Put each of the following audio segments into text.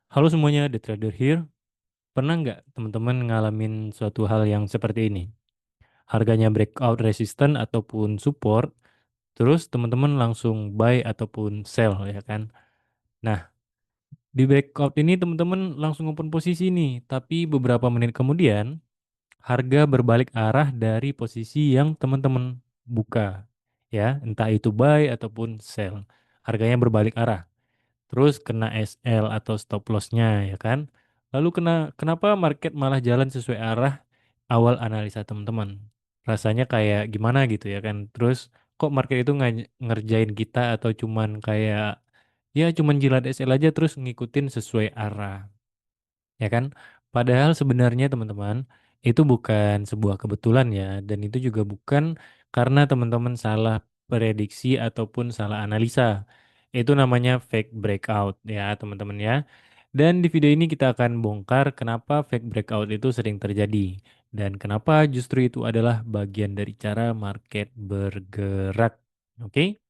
Halo semuanya, The Trader here. Pernah nggak teman-teman ngalamin suatu hal yang seperti ini? Harganya breakout resistant ataupun support, terus teman-teman langsung buy ataupun sell ya kan? Nah, di breakout ini teman-teman langsung open posisi nih, tapi beberapa menit kemudian harga berbalik arah dari posisi yang teman-teman buka. Ya, entah itu buy ataupun sell. Harganya berbalik arah. Terus kena SL atau stop loss-nya ya kan. Lalu kenapa market malah jalan sesuai arah awal analisa teman-teman? Rasanya kayak gimana gitu ya kan. Terus kok market itu ngerjain kita atau cuman kayak ya cuman jilat SL aja terus ngikutin sesuai arah ya kan? Padahal sebenarnya teman-teman itu bukan sebuah kebetulan ya dan itu juga bukan karena teman-teman salah prediksi ataupun salah analisa. Itu namanya fake breakout ya teman-teman ya. Dan di video ini kita akan bongkar kenapa fake breakout itu sering terjadi dan kenapa justru itu adalah bagian dari cara market bergerak. Oke?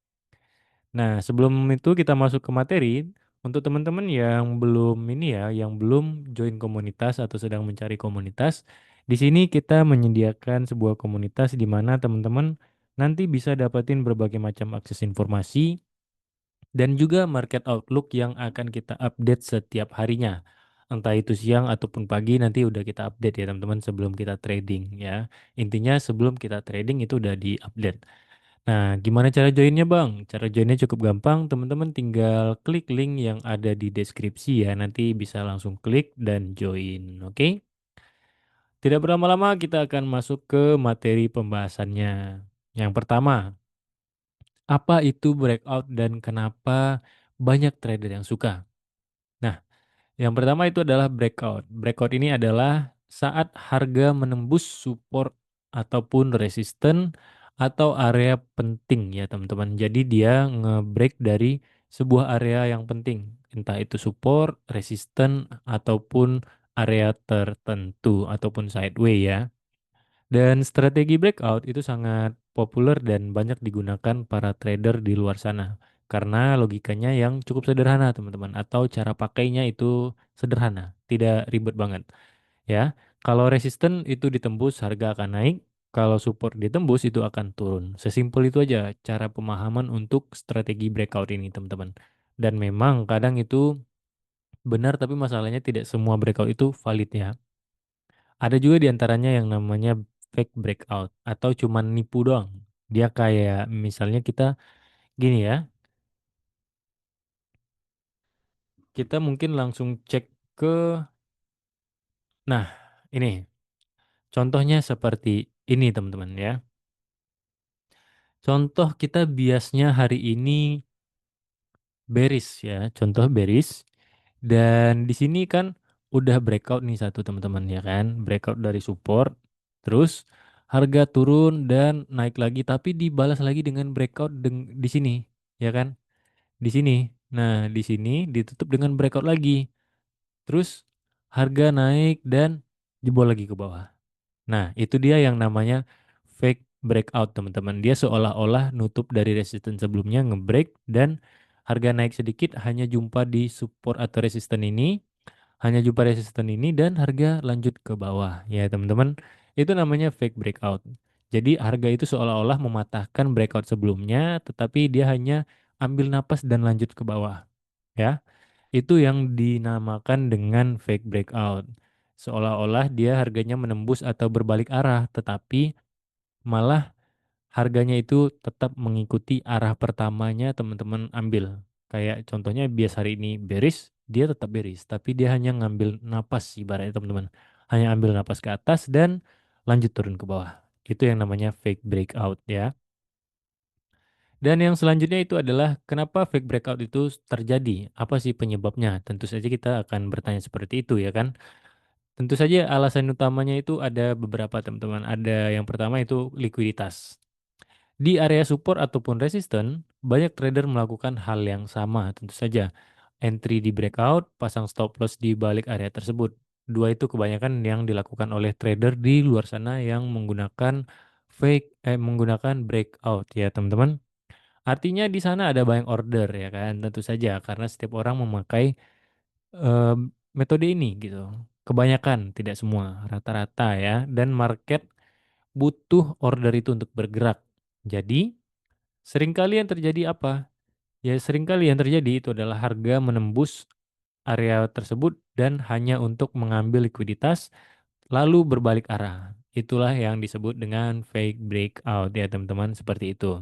Nah, sebelum itu kita masuk ke materi, untuk teman-teman yang belum ini ya, yang belum join komunitas atau sedang mencari komunitas, di sini kita menyediakan sebuah komunitas di mana teman-teman nanti bisa dapatin berbagai macam akses informasi dan juga market outlook yang akan kita update setiap harinya. Entah itu siang ataupun pagi nanti udah kita update ya teman-teman sebelum kita trading ya. Intinya sebelum kita trading itu udah di-update. Nah, gimana cara joinnya, Bang? Cara joinnya cukup gampang, teman-teman tinggal klik link yang ada di deskripsi ya. Nanti bisa langsung klik dan join, oke? Tidak berlama-lama, kita akan masuk ke materi pembahasannya. Yang pertama, apa itu breakout dan kenapa banyak trader yang suka? Nah, yang pertama itu adalah breakout. Breakout ini adalah saat harga menembus support ataupun resisten atau area penting ya teman-teman. Jadi dia nge-break dari sebuah area yang penting. Entah itu support, resisten, ataupun area tertentu ataupun sideway ya. Dan strategi breakout itu sangat populer dan banyak digunakan para trader di luar sana. Karena logikanya yang cukup sederhana teman-teman. Atau cara pakainya itu sederhana. Tidak ribet banget. Ya, kalau resisten itu ditembus harga akan naik. Kalau support ditembus itu akan turun. Sesimpel itu aja cara pemahaman untuk strategi breakout ini teman-teman. Dan memang kadang itu benar tapi masalahnya tidak semua breakout itu valid ya. Ada juga di antaranya yang namanya fake breakout atau cuman nipu doang. Dia kayak misalnya kita gini ya, kita mungkin langsung cek ke, nah ini contohnya seperti ini teman-teman ya. Contoh kita biasnya hari ini bearish ya, contoh bearish. Dan di sini kan udah breakout nih satu teman-teman ya kan, breakout dari support. Terus harga turun dan naik lagi tapi dibalas lagi dengan breakout di sini ya kan, di sini. Nah, di sini ditutup dengan breakout lagi. Terus harga naik dan jebol lagi ke bawah. Nah, itu dia yang namanya fake breakout, teman-teman. Dia seolah-olah nutup dari resistance sebelumnya, ngebreak, dan harga naik sedikit hanya jumpa di support atau resisten ini, hanya jumpa resisten ini, dan harga lanjut ke bawah. Ya, teman-teman, itu namanya fake breakout. Jadi, harga itu seolah-olah mematahkan breakout sebelumnya, tetapi dia hanya ambil napas dan lanjut ke bawah. Ya, itu yang dinamakan dengan fake breakout. Seolah-olah dia harganya menembus atau berbalik arah, tetapi malah harganya itu tetap mengikuti arah pertamanya teman-teman ambil. Kayak contohnya bias hari ini bearish, dia tetap bearish, tapi dia hanya ngambil napas ibaratnya teman-teman. Hanya ambil napas ke atas dan lanjut turun ke bawah. Itu yang namanya fake breakout ya. Dan yang selanjutnya itu adalah kenapa fake breakout itu terjadi? Apa sih penyebabnya? Tentu saja kita akan bertanya seperti itu ya kan. Tentu saja alasan utamanya itu ada beberapa teman-teman. Ada yang pertama itu likuiditas. Di area support ataupun resisten, banyak trader melakukan hal yang sama tentu saja. Entry di breakout, pasang stop loss di balik area tersebut. Dua itu kebanyakan yang dilakukan oleh trader di luar sana yang menggunakan breakout ya teman-teman. Artinya di sana ada banyak order ya kan, tentu saja karena setiap orang memakai eh, metode ini gitu. Kebanyakan, tidak semua, rata-rata ya. Dan market butuh order itu untuk bergerak. Jadi, seringkali yang terjadi apa? Ya, seringkali yang terjadi itu adalah harga menembus area tersebut dan hanya untuk mengambil likuiditas lalu berbalik arah. Itulah yang disebut dengan fake breakout ya teman-teman, seperti itu.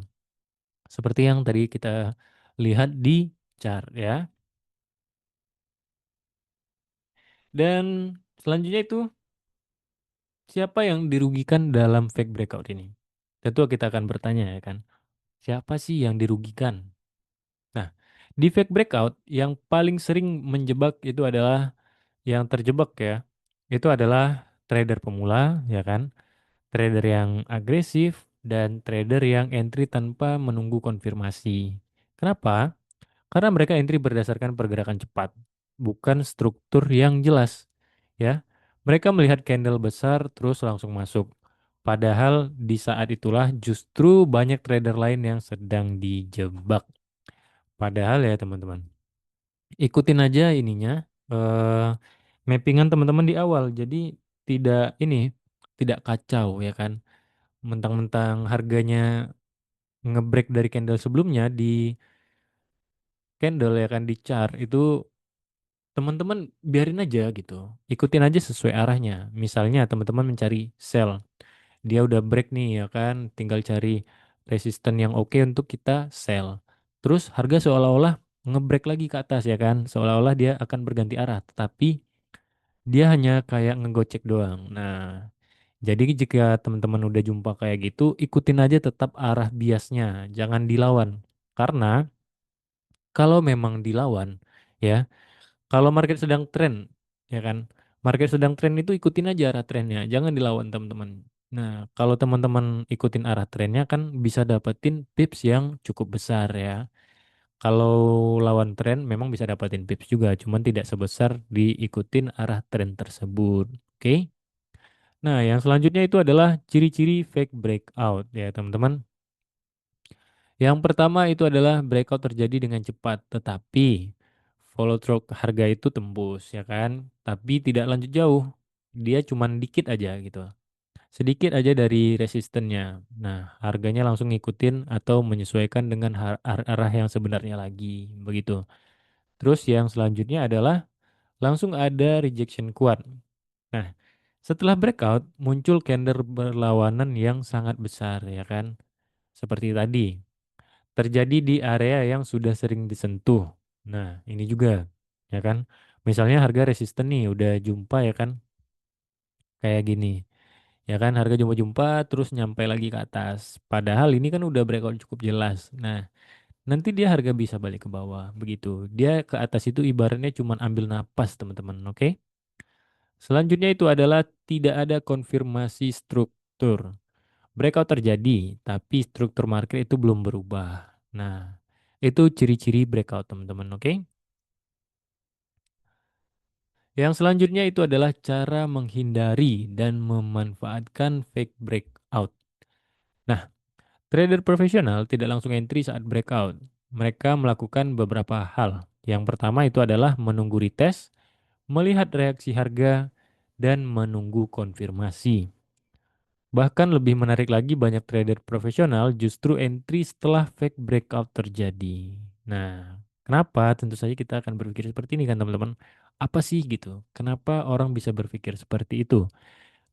Seperti yang tadi kita lihat di chart ya. Dan selanjutnya itu, siapa yang dirugikan dalam fake breakout ini? Tentu kita akan bertanya ya kan, siapa sih yang dirugikan? Nah, di fake breakout yang paling sering menjebak itu adalah yang terjebak ya. Itu adalah trader pemula ya kan, trader yang agresif dan trader yang entry tanpa menunggu konfirmasi. Kenapa? Karena mereka entry berdasarkan pergerakan cepat, bukan struktur yang jelas. Ya, mereka melihat candle besar terus langsung masuk. Padahal di saat itulah justru banyak trader lain yang sedang dijebak. Padahal ya teman-teman, ikutin aja ininya, eh, mappingan teman-teman di awal. Jadi tidak ini, tidak kacau ya kan. Mentang-mentang harganya ngebreak dari candle sebelumnya di candle ya kan di chart itu, teman-teman biarin aja gitu. Ikutin aja sesuai arahnya. Misalnya teman-teman mencari sell, dia udah break nih ya kan, tinggal cari resisten yang oke untuk kita sell. Terus harga seolah-olah ngebreak lagi ke atas ya kan, seolah-olah dia akan berganti arah, tetapi dia hanya kayak ngegocek doang. Nah, jadi jika teman-teman udah jumpa kayak gitu, ikutin aja tetap arah biasnya, jangan dilawan. Karena kalau memang dilawan, ya, kalau market sedang tren, ya kan, market sedang tren itu ikutin aja arah trennya, jangan dilawan teman-teman. Nah, kalau teman-teman ikutin arah trennya kan bisa dapetin pips yang cukup besar ya. Kalau lawan tren memang bisa dapetin pips juga, cuman tidak sebesar diikutin arah tren tersebut. Oke? Nah, yang selanjutnya itu adalah ciri-ciri fake breakout ya teman-teman. Yang pertama itu adalah breakout terjadi dengan cepat, tetapi follow through harga itu tembus ya kan, tapi tidak lanjut jauh. Dia cuman dikit aja gitu. Sedikit aja dari resistennya. Nah, harganya langsung ngikutin atau menyesuaikan dengan arah yang sebenarnya lagi, begitu. Terus yang selanjutnya adalah langsung ada rejection kuat. Nah, setelah breakout muncul candle berlawanan yang sangat besar ya kan. Seperti tadi, terjadi di area yang sudah sering disentuh. Nah, ini juga ya kan. Misalnya harga resisten nih udah jumpa ya kan, kayak gini. Ya kan harga jumpa-jumpa terus nyampe lagi ke atas. Padahal ini kan udah breakout cukup jelas. Nah, nanti dia harga bisa balik ke bawah begitu. Dia ke atas itu ibaratnya cuma ambil napas, teman-teman, oke? Selanjutnya itu adalah tidak ada konfirmasi struktur. Breakout terjadi, tapi struktur market itu belum berubah. Nah, itu ciri-ciri breakout, teman-teman, oke? Yang selanjutnya itu adalah cara menghindari dan memanfaatkan fake breakout. Nah, trader profesional tidak langsung entry saat breakout. Mereka melakukan beberapa hal. Yang pertama itu adalah menunggu retest, melihat reaksi harga, dan menunggu konfirmasi. Bahkan lebih menarik lagi, banyak trader profesional justru entry setelah fake breakout terjadi. Nah, kenapa? Tentu saja kita akan berpikir seperti ini kan teman-teman. Apa sih gitu? Kenapa orang bisa berpikir seperti itu?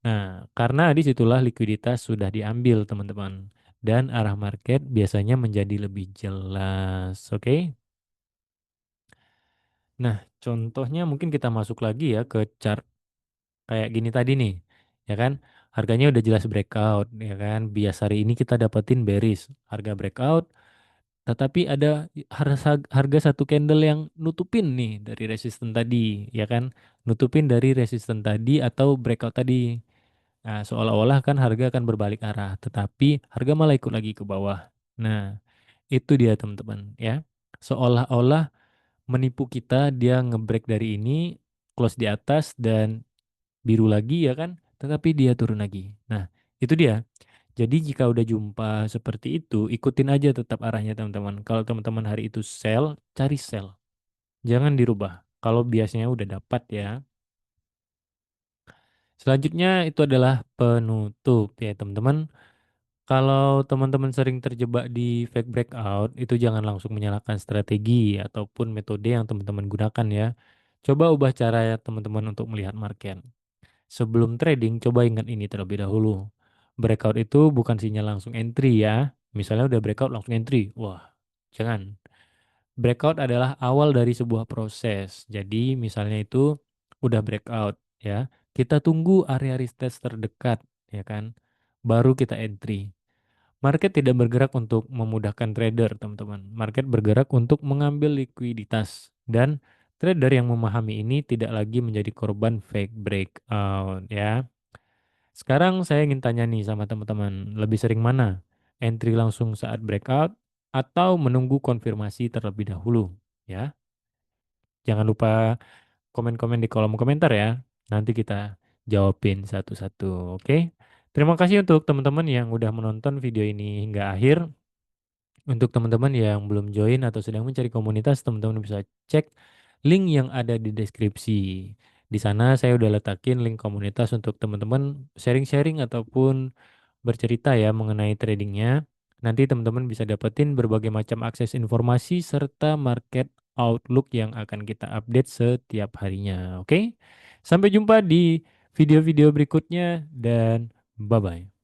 Nah, karena disitulah likuiditas sudah diambil teman-teman. Dan arah market biasanya menjadi lebih jelas. Oke? Nah, contohnya mungkin kita masuk lagi ya ke chart kayak gini tadi nih. Ya kan? Harganya udah jelas breakout. Ya kan? Bias hari ini kita dapetin bearish. Harga breakout. Tetapi ada harga satu candle yang nutupin nih dari resisten tadi. Ya kan? Nutupin dari resisten tadi atau breakout tadi. Nah, seolah-olah kan harga akan berbalik arah, tetapi harga malah ikut lagi ke bawah. Nah, itu dia teman-teman ya. Seolah-olah menipu kita, dia ngebreak dari ini, close di atas dan biru lagi ya kan, tetapi dia turun lagi. Nah, itu dia. Jadi jika udah jumpa seperti itu, ikutin aja tetap arahnya teman-teman. Kalau teman-teman hari itu sell, cari sell. Jangan dirubah. kalau biasanya udah dapat ya. Selanjutnya itu adalah penutup ya teman-teman. Kalau teman-teman sering terjebak di fake breakout, itu jangan langsung menyalahkan strategi ataupun metode yang teman-teman gunakan ya. Coba ubah cara ya teman-teman untuk melihat market. Sebelum trading, coba ingat ini terlebih dahulu. Breakout itu bukan sinyal langsung entry ya. Misalnya udah breakout langsung entry. Wah, jangan. Breakout adalah awal dari sebuah proses. Jadi misalnya itu udah breakout ya. Kita tunggu area retest terdekat ya kan. Baru kita entry. Market tidak bergerak untuk memudahkan trader, teman-teman. Market bergerak untuk mengambil likuiditas. Dan trader yang memahami ini tidak lagi menjadi korban fake breakout ya. Sekarang saya ingin tanya nih sama teman-teman, lebih sering mana? Entry langsung saat breakout atau menunggu konfirmasi terlebih dahulu? Ya, jangan lupa komen-komen di kolom komentar ya. Nanti kita jawabin satu-satu, oke? Terima kasih untuk teman-teman yang udah menonton video ini hingga akhir. Untuk teman-teman yang belum join atau sedang mencari komunitas, teman-teman bisa cek link yang ada di deskripsi. Di sana saya udah letakin link komunitas untuk teman-teman sharing-sharing ataupun bercerita ya mengenai tradingnya. Nanti teman-teman bisa dapetin berbagai macam akses informasi serta market outlook yang akan kita update setiap harinya. Oke? Sampai jumpa di video-video berikutnya dan bye-bye.